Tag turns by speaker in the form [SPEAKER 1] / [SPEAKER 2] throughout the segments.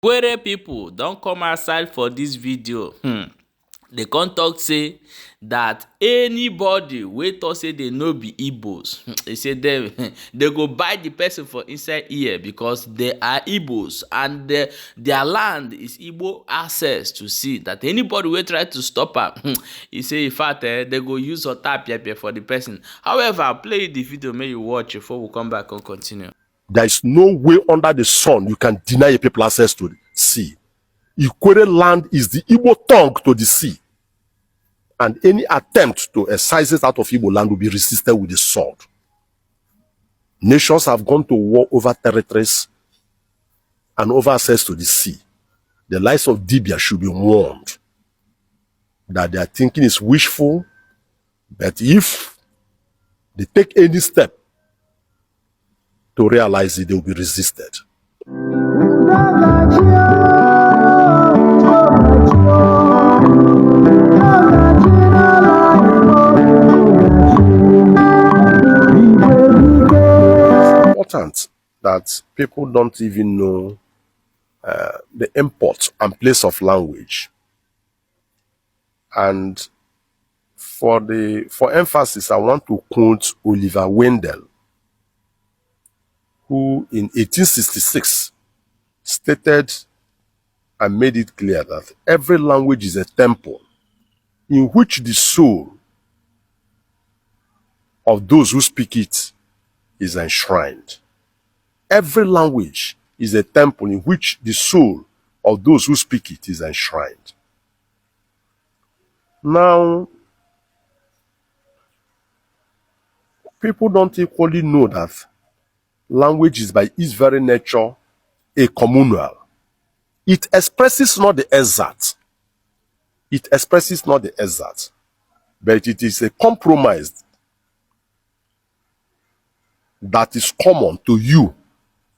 [SPEAKER 1] Ikwerres people don't come outside for this video. They come talk say that anybody wey talk say they no be Igbos, they say them they go bite the person for inside ear because they are Igbos and their land is Igbo access to see. That anybody wey try to stop am, he say in fact they go use water pepper for the person. However, play the video make you watch before we come back and continue.
[SPEAKER 2] There is no way under the sun you can deny a people access to the sea. Ikwerres land is the Igbo tongue to the sea. And any attempt to excise it out of Igbo land will be resisted with the sword. Nations have gone to war over territories and over access to the sea. The lives of Dibia should be warned that their thinking is wishful, but if they take any step to realize it, they will be resisted. It's important that people don't even know the import and place of language. And for emphasis, I want to quote Oliver Wendell, who in 1866 stated and made it clear that every language is a temple in which the soul of those who speak it is enshrined. Every language is a temple in which the soul of those who speak it is enshrined. Now, people don't equally know that language is by its very nature a communal. It expresses not the exact. It expresses not the exact, but it is a compromise that is common to you,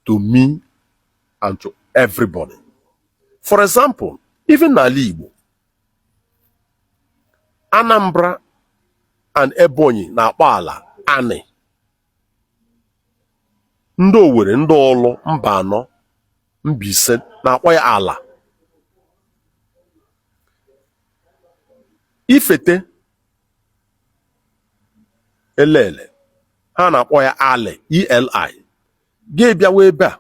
[SPEAKER 2] to me, and to everybody. For example, even Ndigbo, Anambra and Ebonyi na-akpọ ala Ani. Ndị Owerri, ndị Olu, Mbano, Mbaise na-akpọ ya ala. Ifete, Elele, ha na-akpọ ya Ale, E-L-I. Ga-ebịa wee ebe a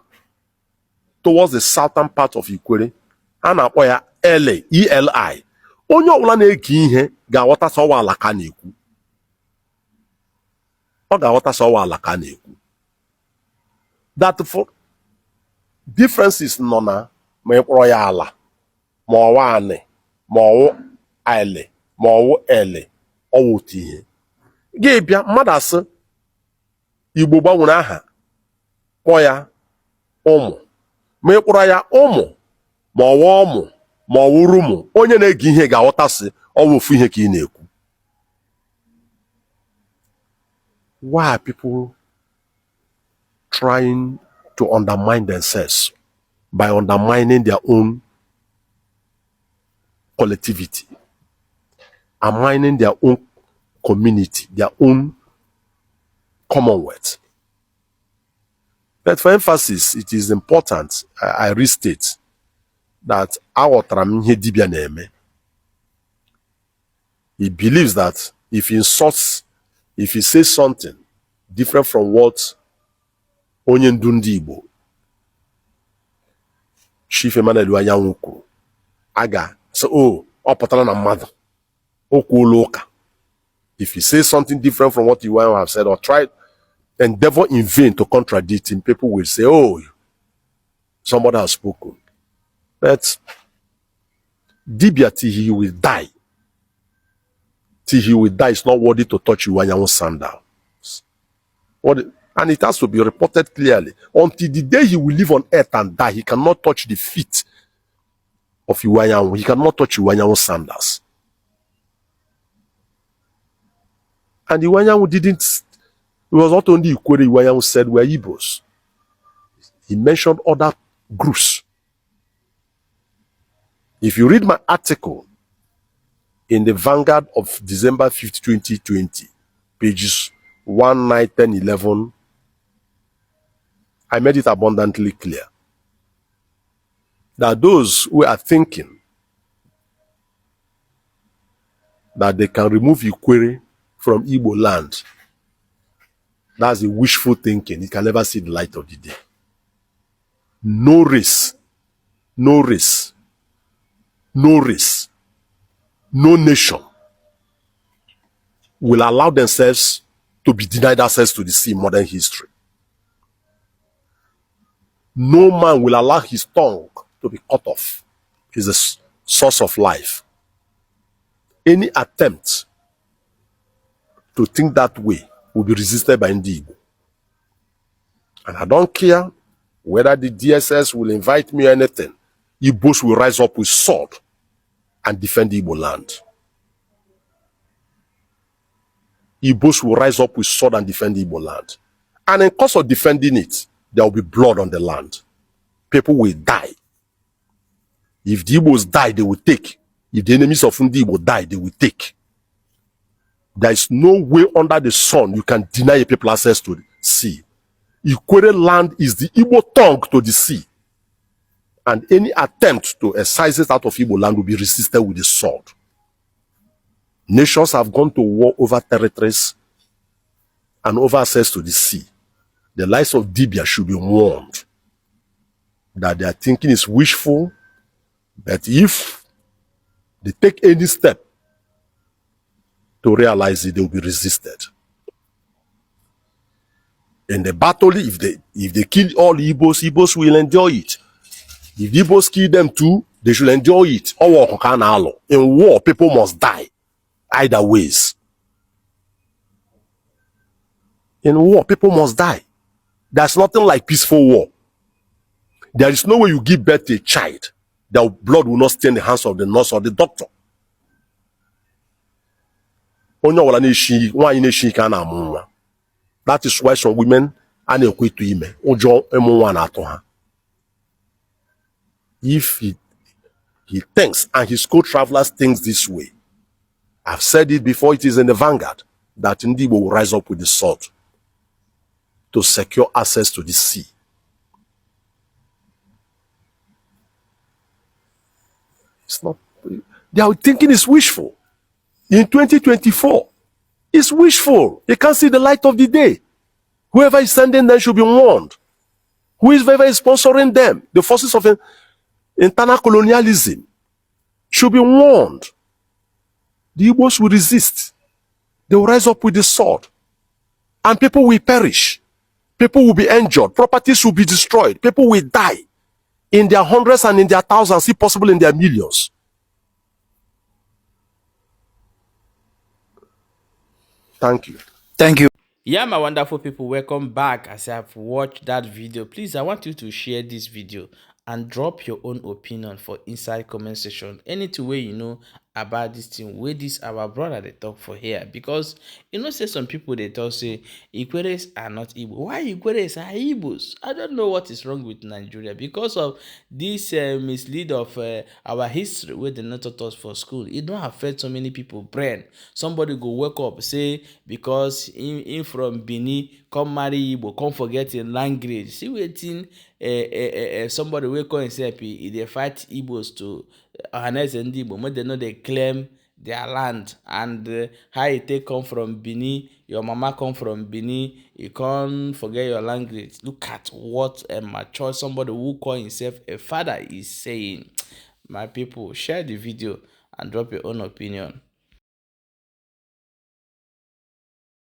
[SPEAKER 2] towards the southern part of Ikwerres, ha na-akpọ ya Ele, E-L-I. Onye ọbụla na-ege ihe ga-aghọta sọ ọwa ala ka na-ekwu. Ọ ga-aghọta sọ ọwa ala ka na-ekwu. That for differences nọ na ma ịkpọrọ ya ala, ma ọwa anị, ma ọwụ ele, ma ọwụ ele, ọwụ otu ihe. Ga-ebịa mmadụ asị Igbo gbanwere aha kpọọ ya ụmụ, ma ịkpọrọ ya ụmụ, ma ọwụ ụmụ, ma ọ wụrụ ụmụ, onye na-ege ihe ga-aghọtasị ọwụ ofu ihe ka ị na-ekwu. Why are people trying to undermine themselves by undermining their own collectivity, undermining their own community, their own commonwealth? But for emphasis, it is important I restate that aghọtara m ihe dibịa na-eme. He believes that if he insults, if he says something different from what onye ndu ndị Igbo, Chief Emmanuel Anyanwụ kwuru, aga so ọ pụtara na mmadụ o kwuola ụka. If he says something different from what you have said or tried, endeavor in vain to contradict him, people will say, oh, somebody has spoken. But Dibia till he will die. Till he will die, it's not worthy to touch Iwanyanwu's sandals. And it has to be reported clearly. Until the day he will live on earth and die, he cannot touch the feet of Iwanyanwu. He cannot touch Iwanyanwu's sandals. And Iwanyanwu didn't, it was not only Ikwerres Iwanyanwu said were Igbos. He mentioned other groups. If you read my article in the Vanguard of December 5th, 2020, pages 1, 9, 10, 11, I made it abundantly clear that those who are thinking that they can remove Ikwerres from Igbo land, that's a wishful thinking. It can never see the light of the day. No race, no race, no race, no nation will allow themselves to be denied access to the sea in modern history. No man will allow his tongue to be cut off. It's the source of life. Any attempt to think that way will be resisted by Ndigbo. And I don't care whether the DSS will invite me or anything. Igbos will rise up with sword and defend Igbo land. Igbos will rise up with sword and defend Igbo land. And in course of defending it, there will be blood on the land. People will die. If the Igbos die, they will take. If the enemies of Ndigbo die, they will take. There is no way under the sun you can deny a people access to the sea. Ikwerres land is the Igbo tongue to the sea. And any attempt to excise it out of Igbo land will be resisted with the sword. Nations have gone to war over territories and over access to the sea. The likes of Dibia should be warned that their thinking is wishful, but if they take any step to realize it, they will be resisted. In the battle, if they kill all Igbos, Igbos will enjoy it. If the Igbos kill them too, they should enjoy it. In war, people must die. Either ways. In war, people must die. There's nothing like peaceful war. There is no way you give birth to a child that blood will not stay in the hands of the nurse or the doctor. That is why some women are not equipped to ime. If he thinks and his co-travelers thinks this way, I've said it before, it is in the vanguard, that Ndigbo will rise up with the sword to secure access to the sea. It's not, their thinking is wishful. In 2024, it's wishful. They can't see the light of the day. Whoever is sending them should be warned. Whoever is sponsoring them, the forces of internal colonialism, should be warned. The Igbos will resist. They will rise up with the sword. And people will perish. People will be injured. Properties will be destroyed. People will die in their hundreds and in their thousands, if possible in their millions. Thank you.
[SPEAKER 1] Thank you. Yeah, my wonderful people, welcome back. As I've watched that video, please, I want you to share this video and drop your own opinion for inside comment section. Anything way you know about this thing, where this our brother they talk for here, because say some people they talk say Ikwerres are not Igbo. Why Ikwerres are Igbos? I don't know what is wrong with Nigeria because of this mislead of our history where they not taught us for school. It don't affect so many people brain. Somebody go wake up say because in from Benin come marry Igbo, come forget in language. See waiting somebody will call himself they fight Igbos to harness Ndigbo, but they know they claim their land and how you take come from Benin, your mama come from Benin, you can't forget your language. Look at what a mature somebody who call himself a father is saying. My people, share the video and drop your own opinion.